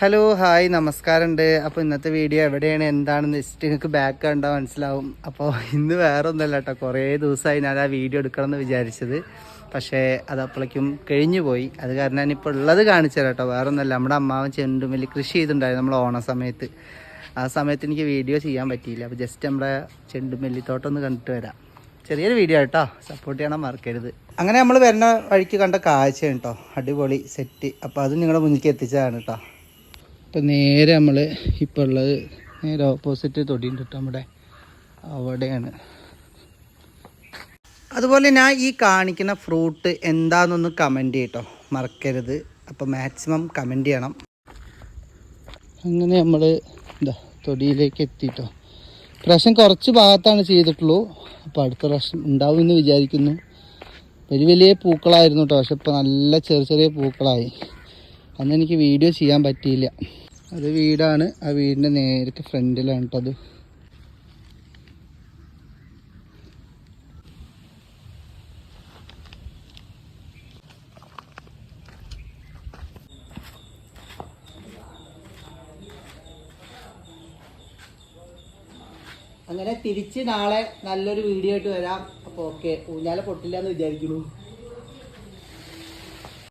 Hello hi നമസ്കാരമുണ്ട്. അപ്പോൾ ഇന്നത്തെ വീഡിയോ എവിടെയാണ് എന്താണെന്ന് ജസ്റ്റ് നിങ്ങൾക്ക് ബാക്ക് കണ്ടാൽ മനസ്സിലാവും. അപ്പോൾ ഇന്ന് വേറെ ഒന്നുമല്ല കേട്ടോ, കുറേ ദിവസമായി ഞാൻ ആ വീഡിയോ എടുക്കണമെന്ന് വിചാരിച്ചത്. പക്ഷേ അത് അപ്പോഴേക്കും കഴിഞ്ഞു പോയി. അത് കാരണം ഞാനിപ്പോൾ ഉള്ളത് കാണിച്ചു തരാം കേട്ടോ. വേറെ ഒന്നുമല്ല, നമ്മുടെ അമ്മാവൻ ചെണ്ടുമല്ലി കൃഷി ചെയ്തിട്ടുണ്ടായിരുന്നു നമ്മൾ ഓണ സമയത്ത്. ആ സമയത്ത് എനിക്ക് വീഡിയോ ചെയ്യാൻ പറ്റിയില്ല. അപ്പോൾ ജസ്റ്റ് നമ്മുടെ ചെണ്ടുമല്ലിത്തോട്ടം ഒന്ന് കണ്ടിട്ട് വരാം. ചെറിയൊരു വീഡിയോ കേട്ടോ, സപ്പോർട്ട് ചെയ്യണം മറക്കരുത്. അങ്ങനെ നമ്മൾ വരുന്ന വഴിക്ക് കണ്ട കാഴ്ചയാണ് കേട്ടോ, അടിപൊളി സെറ്റ്. അപ്പോൾ അത് നിങ്ങളുടെ മുന്നിലേക്ക് എത്തിച്ചതാണ് കേട്ടോ. ഇപ്പം നേരെ നമ്മൾ ഇപ്പോൾ ഉള്ളത് നേരെ ഓപ്പോസിറ്റ് തൊടിയുണ്ട് കേട്ടോ, നമ്മുടെ അവിടെയാണ്. അതുപോലെ ഞാൻ ഈ കാണിക്കുന്ന ഫ്രൂട്ട് എന്താണെന്നൊന്ന് കമൻറ്റ് ചെയ്യട്ടോ, മറക്കരുത്. അപ്പോൾ മാക്സിമം കമൻറ്റ് ചെയ്യണം. അങ്ങനെ നമ്മൾ എന്താ തൊടിയിലേക്ക് എത്തിയിട്ടോ. പ്രാവശ്യം കുറച്ച് ഭാഗത്താണ് ചെയ്തിട്ടുള്ളൂ. അപ്പോൾ അടുത്ത പ്രാവശ്യം ഉണ്ടാവുമെന്ന് വിചാരിക്കുന്നു. വലിയ വലിയ പൂക്കളായിരുന്നു കേട്ടോ, പക്ഷെ ഇപ്പോൾ നല്ല ചെറിയ ചെറിയ പൂക്കളായി. അന്ന് എനിക്ക് വീഡിയോ ചെയ്യാൻ പറ്റിയില്ല. അത് വീടാണ്, ആ വീടിൻ്റെ നേരത്തെ ഫ്രണ്ടിലാണ് കേട്ടോ അത്. അങ്ങനെ തിരിച്ച് നാളെ നല്ലൊരു വീഡിയോ ആയിട്ട് വരാം. അപ്പോൾ ഓക്കെ, ഊഞ്ഞാല പൊട്ടില്ല എന്ന് വിചാരിക്കുന്നു.